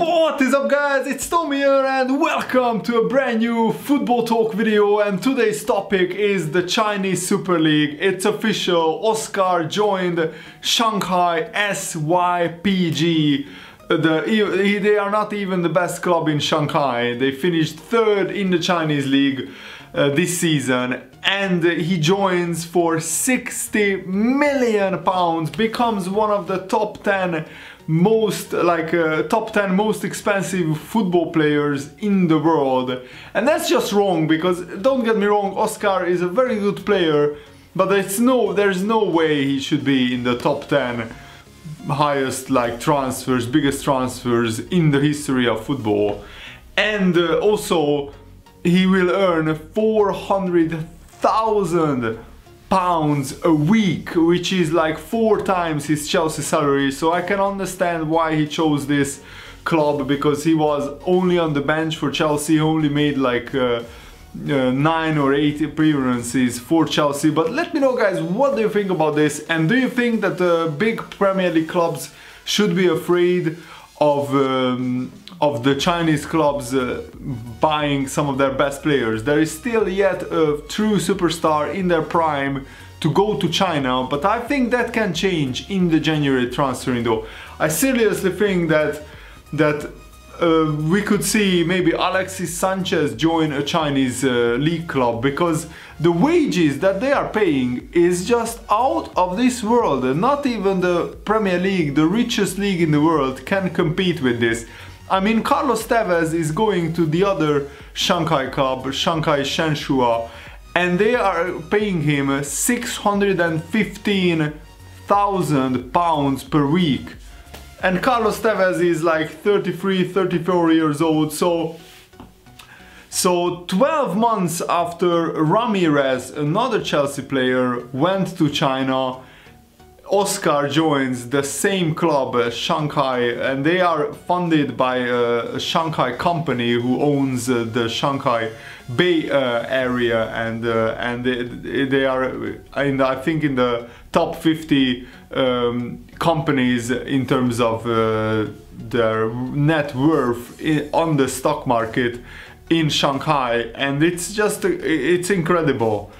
What is up, guys? It's Tom here and welcome to a brand new football talk video, and today's topic is the Chinese Super League. It's official. Oscar joined Shanghai SYPG. They are not even the best club in Shanghai. They finished third in the Chinese league this season, and he joins for £60 million, becomes one of the top 10 most expensive football players in the world. And that's just wrong, because don't get me wrong, Oscar is a very good player, but there's no way he should be in the top 10 highest biggest transfers in the history of football. And also he will earn £400,000 a week, which is like 4 times his Chelsea salary. So I can understand why he chose this club, because he was only on the bench for Chelsea, only made like 9 or 8 appearances for Chelsea. But let me know, guys, what do you think about this? And do you think that the big Premier League clubs should be afraid of the Chinese clubs buying some of their best players? There is still yet a true superstar in their prime to go to China, but I think that can change in the January transfer window. I seriously think that we could see maybe Alexis Sanchez join a Chinese league club, because the wages that they are paying is just out of this world. Not even the Premier League, the richest league in the world, can compete with this. I mean, Carlos Tevez is going to the other Shanghai club, Shanghai Shenhua, and they are paying him £615,000 per week. And Carlos Tevez is like 33, 34 years old. So 12 months after Ramirez, another Chelsea player, went to China, Oscar joins the same club, Shanghai, and they are funded by a Shanghai company who owns the Shanghai Bay area, and they are, I think, in the top 50 companies in terms of their net worth on the stock market in Shanghai, and it's incredible.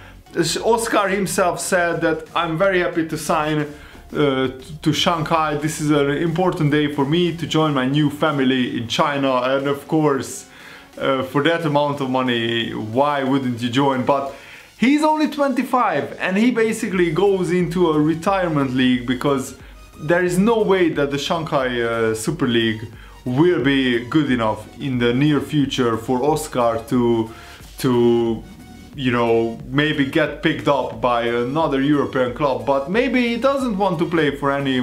Oscar himself said that I'm very happy to sign to Shanghai. This is an important day for me to join my new family in China, and of course for that amount of money, why wouldn't you join? But he's only 25 and he basically goes into a retirement league, because there is no way that the Shanghai Super League will be good enough in the near future for Oscar to you know, maybe get picked up by another European club. But maybe he doesn't want to play for any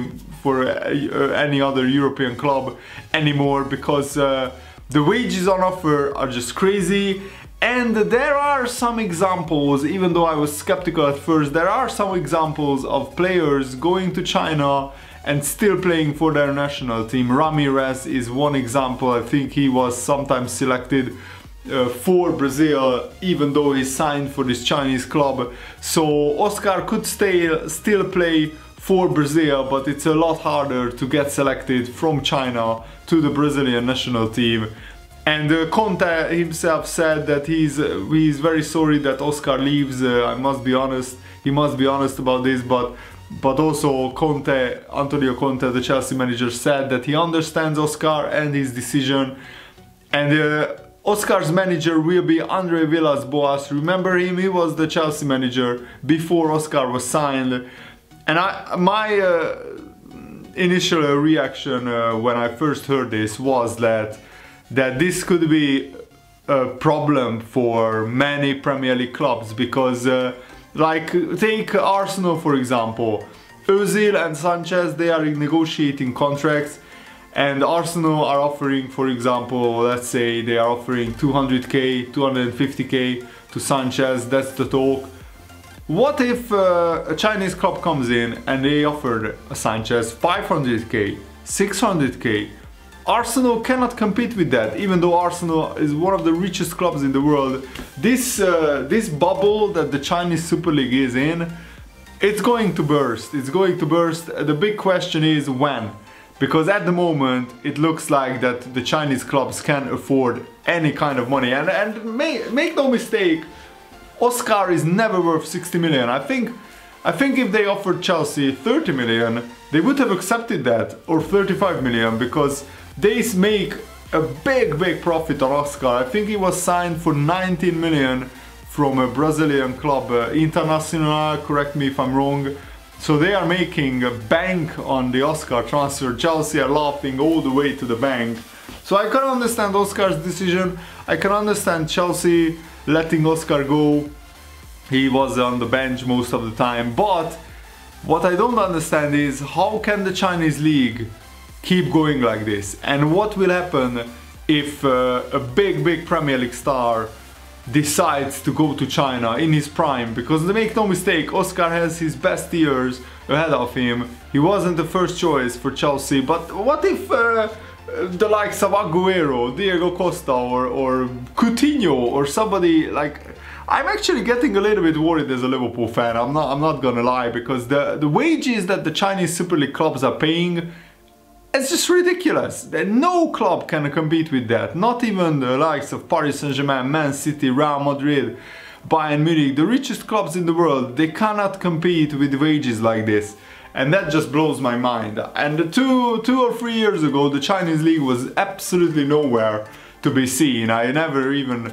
other European club anymore, because the wages on offer are just crazy. And there are some examples, even though I was skeptical at first, there are some examples of players going to China and still playing for their national team. Ramirez is one example. I think he was sometimes selected for Brazil, even though he signed for this Chinese club. So Oscar could still play for Brazil, but it's a lot harder to get selected from China to the Brazilian national team. And Conte himself said that he's very sorry that Oscar leaves. I must be honest, he must be honest about this, but also Antonio Conte, the Chelsea manager, said that he understands Oscar and his decision. And Oscar's manager will be Andre Villas-Boas. Remember him? He was the Chelsea manager before Oscar was signed. And my initial reaction when I first heard this was that this could be a problem for many Premier League clubs, because like take Arsenal for example. Özil and Sanchez, they are negotiating contracts, and Arsenal are offering, for example, let's say they are offering 200k, 250k to Sanchez. That's the talk. What if a Chinese club comes in and they offered Sanchez 500k, 600k? Arsenal cannot compete with that, even though Arsenal is one of the richest clubs in the world. This bubble that the Chinese Super League is in, it's going to burst. It's going to burst. The big question is when. because at the moment it looks like that the Chinese clubs can afford any kind of money. And make no mistake, Oscar is never worth 60 million. I think if they offered Chelsea 30 million, they would have accepted that, or 35 million, because they make a big profit on Oscar. I think he was signed for 19 million from a Brazilian club, Internacional, correct me if I'm wrong. So they are making a bank on the Oscar transfer. Chelsea are laughing all the way to the bank. So I can understand Oscar's decision. I can understand Chelsea letting Oscar go. He was on the bench most of the time. But what I don't understand is how can the Chinese league keep going like this? And what will happen if a big Premier League star decides to go to China in his prime? Because make no mistake, Oscar has his best years ahead of him. He wasn't the first choice for Chelsea, but what if the likes of Aguero, Diego Costa or Coutinho or somebody like... I'm actually getting a little bit worried as a Liverpool fan, I'm not gonna lie, because the wages that the Chinese Super League clubs are paying, it's just ridiculous. No club can compete with that. Not even the likes of Paris Saint-Germain, Man City, Real Madrid, Bayern Munich, the richest clubs in the world. They cannot compete with wages like this. And that just blows my mind. And two or 3 years ago, the Chinese league was absolutely nowhere to be seen. I never even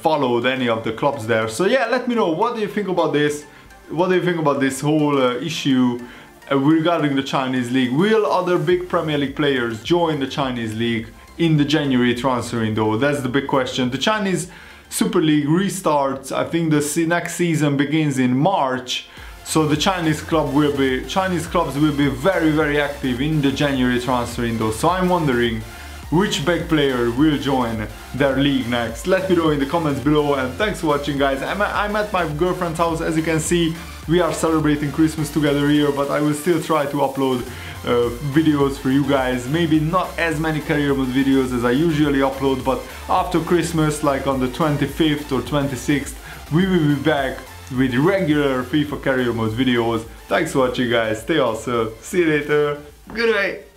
followed any of the clubs there. So yeah, let me know, what do you think about this? What do you think about this whole issue regarding the Chinese league? Will other big Premier League players join the Chinese league in the January transfer window? That's the big question. The Chinese Super League restarts, I think the next season begins in March, so the Chinese clubs will be very active in the January transfer window. So I'm wondering which big player will join their league next. Let me know in the comments below, and thanks for watching, guys. I'm at my girlfriend's house. As you can see, we are celebrating Christmas together here, but I will still try to upload videos for you guys. Maybe not as many career mode videos as I usually upload, but after Christmas, like on the 25th or 26th, we will be back with regular FIFA career mode videos. Thanks for watching, guys. Stay awesome. See you later. Goodbye.